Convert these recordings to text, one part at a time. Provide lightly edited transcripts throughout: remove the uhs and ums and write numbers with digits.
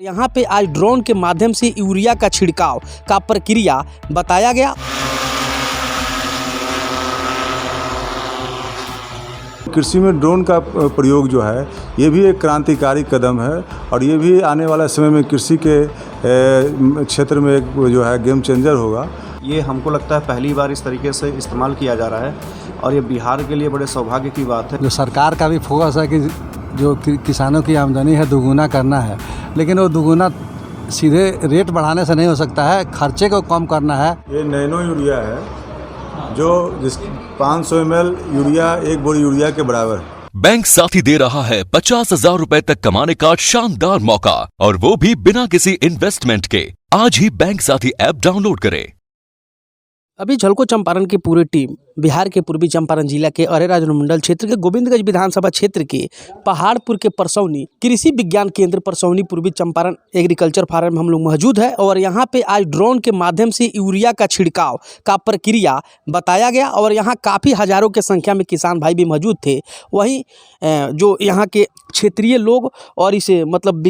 यहाँ पे आज ड्रोन के माध्यम से यूरिया का छिड़काव का प्रक्रिया बताया गया। कृषि में ड्रोन का प्रयोग जो है ये भी एक क्रांतिकारी कदम है और ये भी आने वाला समय में कृषि के क्षेत्र में एक जो है गेम चेंजर होगा। ये हमको लगता है पहली बार इस तरीके से इस्तेमाल किया जा रहा है और ये बिहार के लिए बड़े सौभाग्य की बात है। जो सरकार का भी फोकस है कि जो किसानों की आमदनी है दोगुना करना है, लेकिन वो दोगुना सीधे रेट बढ़ाने से नहीं हो सकता है, खर्चे को कम करना है। ये नैनो यूरिया है जो 500 ml यूरिया एक बोरी यूरिया के बराबर है। बैंक साथी दे रहा है 50,000 रुपए तक कमाने का शानदार मौका, और वो भी बिना किसी इन्वेस्टमेंट के। आज ही बैंक साथी ऐप डाउनलोड करें। अभी झलको चंपारण की पूरी टीम बिहार के पूर्वी चंपारण जिला के अरेरा अनुमंडल क्षेत्र के गोविंदगंज विधानसभा क्षेत्र के पहाड़पुर के परसौनी कृषि विज्ञान केंद्र परसौनी पूर्वी चंपारण एग्रीकल्चर फार्म में हम लोग मौजूद है और यहाँ पे आज ड्रोन के माध्यम से यूरिया का छिड़काव का प्रक्रिया बताया गया और यहाँ काफ़ी हजारों के संख्या में किसान भाई भी मौजूद थे। वहीं जो यहाँ के क्षेत्रीय लोग और इसे मतलब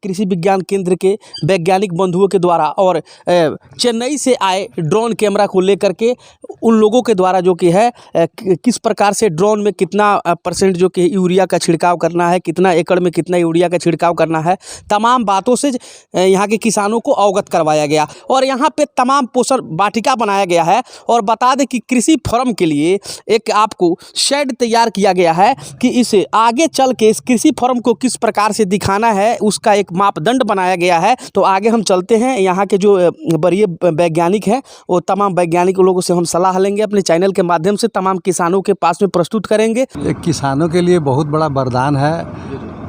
कृषि विज्ञान केंद्र के वैज्ञानिक बंधुओं के द्वारा और चेन्नई से आए ड्रोन कैमरा को लेकर के उन लोगों के द्वारा जो कि है किस प्रकार से ड्रोन में कितना % जो कि यूरिया का छिड़काव करना है, कितना एकड़ में कितना यूरिया का छिड़काव करना है, तमाम बातों से यहाँ के किसानों को अवगत करवाया गया और यहाँ पे तमाम पोषण वाटिका बनाया गया है। और बता दें कि कृषि फार्म के लिए एक आपको शेड तैयार किया गया है कि इसे आगे चल के इस कृषि फार्म को किस प्रकार से दिखाना है, उसका एक मापदंड बनाया गया है। तो आगे हम चलते हैं, यहाँ के जो वरीय वैज्ञानिक हैं वो तमाम वैज्ञानिक लोगों से हम सलाह लेंगे, अपने चैनल के माध्यम से तमाम किसानों के पास में प्रस्तुत करेंगे। एक किसानों के लिए बहुत बड़ा वरदान है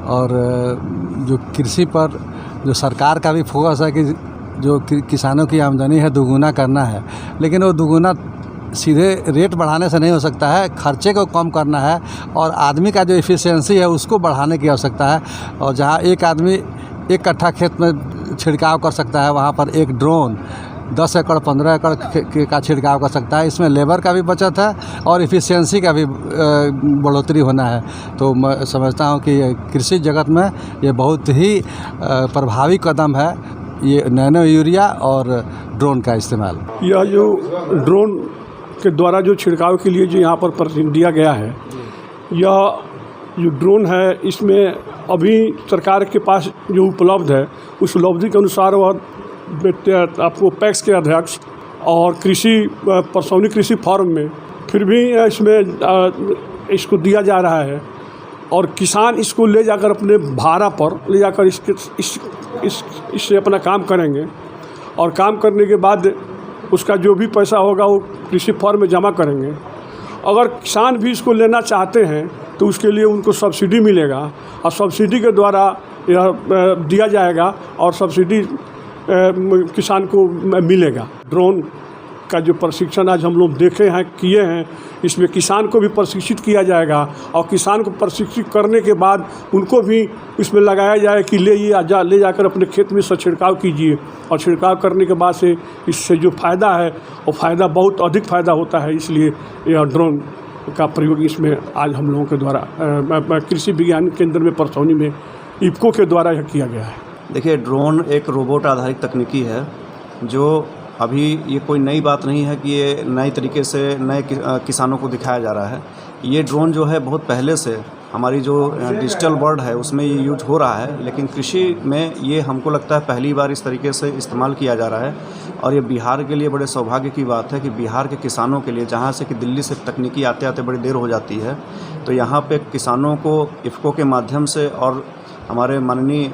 और जो कृषि पर जो सरकार का भी फोकस है कि जो किसानों की आमदनी है दोगुना करना है, लेकिन वो दोगुना सीधे रेट बढ़ाने से नहीं हो सकता है, खर्चे को कम करना है और आदमी का जो एफिशिएंसी है उसको बढ़ाने की आवश्यकता है। और जहाँ एक आदमी एक कट्ठा खेत में छिड़काव कर सकता है, वहाँ पर एक ड्रोन 10 एकड़ 15 एकड़ का छिड़काव कर सकता है। इसमें लेबर का भी बचत है और एफिशिएंसी का भी बढ़ोतरी होना है। तो मैं समझता हूँ कि कृषि जगत में ये बहुत ही प्रभावी कदम है, ये नैनो यूरिया और ड्रोन का इस्तेमाल। यह जो ड्रोन के द्वारा जो छिड़काव के लिए जो यहाँ पर दिया गया है, यह जो ड्रोन है इसमें अभी सरकार के पास जो उपलब्ध है उस उपलब्धि के अनुसार वह आपको पैक्स के अध्यक्ष और परसौनी कृषि फार्म में फिर भी इसमें इसको दिया जा रहा है और किसान इसको ले जाकर अपने भाड़ा पर ले जाकर इससे अपना काम करेंगे और काम करने के बाद उसका जो भी पैसा होगा वो कृषि फार्म में जमा करेंगे। अगर किसान भी इसको लेना चाहते हैं तो उसके लिए उनको सब्सिडी मिलेगा और सब्सिडी के द्वारा यह दिया जाएगा और सब्सिडी किसान को मिलेगा। ड्रोन का जो प्रशिक्षण आज हम लोग देखे हैं किए हैं, इसमें किसान को भी प्रशिक्षित किया जाएगा और किसान को प्रशिक्षित करने के बाद उनको भी इसमें लगाया जाए कि ले जाकर अपने खेत में से छिड़काव कीजिए और छिड़काव करने के बाद से इससे जो फ़ायदा है वो फ़ायदा बहुत अधिक फ़ायदा होता है। इसलिए यह ड्रोन का प्रयोग इसमें आज हम लोगों के द्वारा कृषि विज्ञान केंद्र में परसौनी में इफ्को के द्वारा यह किया गया है। देखिए, ड्रोन एक रोबोट आधारित तकनीकी है जो अभी ये कोई नई बात नहीं है कि ये नए तरीके से नए किसानों को दिखाया जा रहा है। ये ड्रोन जो है बहुत पहले से हमारी जो डिजिटल वर्ल्ड है उसमें ये यूज हो रहा है, लेकिन कृषि में ये हमको लगता है पहली बार इस तरीके से इस्तेमाल किया जा रहा है और ये बिहार के लिए बड़े सौभाग्य की बात है कि बिहार के किसानों के लिए, जहाँ से कि दिल्ली से तकनीकी आते आते बड़ी देर हो जाती है, तो यहाँ पे किसानों को इफ्को के माध्यम से और हमारे माननीय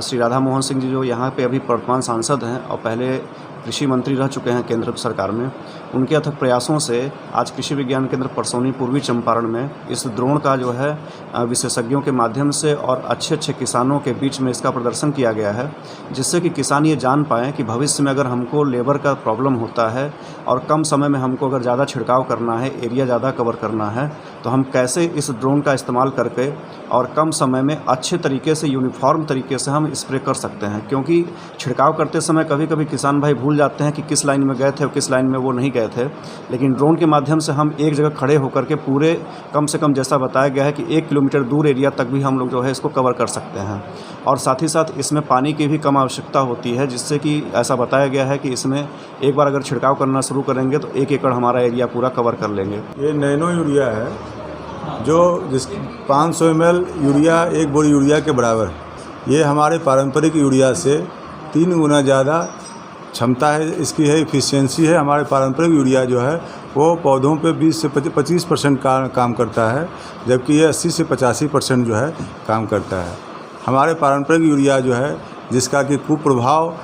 श्री राधा मोहन सिंह जी जो यहाँ पे अभी वर्तमान सांसद हैं और पहले कृषि मंत्री रह चुके हैं केंद्र सरकार में, उनके अथक प्रयासों से आज कृषि विज्ञान केंद्र परसौनी पूर्वी चंपारण में इस ड्रोन का जो है विशेषज्ञों के माध्यम से और अच्छे किसानों के बीच में इसका प्रदर्शन किया गया है, जिससे कि किसान ये जान पाएँ कि भविष्य में अगर हमको लेबर का प्रॉब्लम होता है और कम समय में हमको अगर ज़्यादा छिड़काव करना है, एरिया ज़्यादा कवर करना है, तो हम कैसे इस ड्रोन का इस्तेमाल करके और कम समय में अच्छे तरीके से यूनिफॉर्म तरीके से हम स्प्रे कर सकते हैं। क्योंकि छिड़काव करते समय कभी कभी किसान भाई भूल जाते हैं कि किस लाइन में गए थे और किस लाइन में वो नहीं गए थे, लेकिन ड्रोन के माध्यम से हम एक जगह खड़े होकर के पूरे कम से कम जैसा बताया गया है कि 1 किलोमीटर दूर एरिया तक भी हम लोग जो है इसको कवर कर सकते हैं। और साथ ही साथ इसमें पानी की भी कम आवश्यकता होती है, जिससे कि ऐसा बताया गया है कि इसमें एक बार अगर छिड़काव करना शुरू करेंगे तो 1 एकड़ हमारा एरिया पूरा कवर कर लेंगे। ये नैनो यूरिया है जो 500 ml यूरिया 1 बोरी यूरिया के बराबर है। ये हमारे पारंपरिक यूरिया से 3 गुना ज़्यादा क्षमता है, इसकी है इफ़िशियंसी है। हमारे पारंपरिक यूरिया जो है वो पौधों पे 20 से 25% का काम करता है, जबकि ये 80 से 85% जो है काम करता है। हमारे पारंपरिक यूरिया जो है जिसका कि कुप्रभाव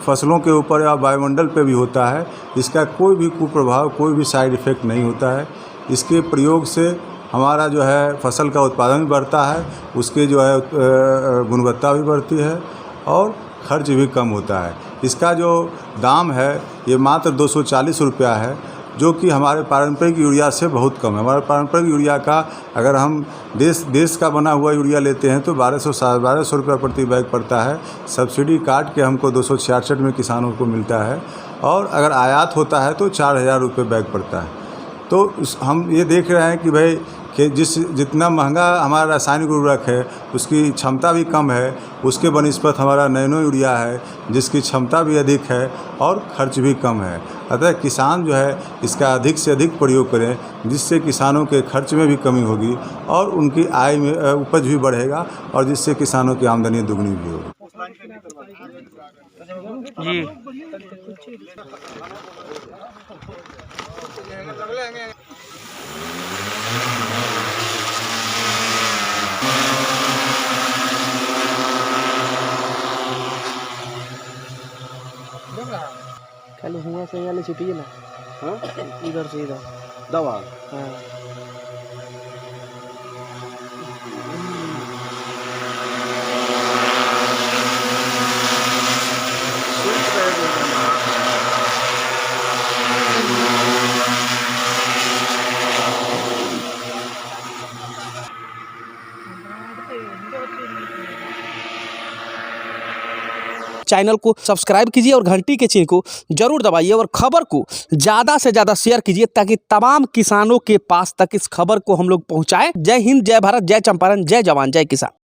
फसलों के ऊपर या वायुमंडल पे भी होता है, इसका कोई भी कुप्रभाव, कोई भी साइड इफ़ेक्ट नहीं होता है। इसके प्रयोग से हमारा जो है फसल का उत्पादन भी बढ़ता है, उसके जो है गुणवत्ता भी बढ़ती है और खर्च भी कम होता है। इसका जो दाम है ये मात्र 240 रुपया है, जो कि हमारे पारंपरिक यूरिया से बहुत कम है। हमारे पारंपरिक यूरिया का अगर हम देश का बना हुआ यूरिया लेते हैं तो 1200 रुपया प्रति बैग पड़ता है। सब्सिडी काट के हमको 266 में किसानों को मिलता है, और अगर आयात होता है तो 4000 रुपये बैग पड़ता है। तो हम ये देख रहे हैं कि भाई कि जितना महंगा हमारा रासायनिक उर्वरक है उसकी क्षमता भी कम है, उसके बनिस्पत हमारा नैनो यूरिया है जिसकी क्षमता भी अधिक है और खर्च भी कम है। अतः किसान जो है इसका अधिक से अधिक प्रयोग करें, जिससे किसानों के खर्च में भी कमी होगी और उनकी आय में उपज भी बढ़ेगा, और जिससे किसानों की आमदनी दुगनी भी होगी। जी खाली हुआ से वाले छिटिए ना। हाँ इधर से इधर दवा हाँ। चैनल को सब्सक्राइब कीजिए और घंटी के चिन्ह को जरूर दबाइए और खबर को ज़्यादा से ज़्यादा शेयर कीजिए, ताकि तमाम किसानों के पास तक इस खबर को हम लोग पहुंचाएं। जय हिंद, जय भारत, जय चंपारण, जय जवान, जय किसान।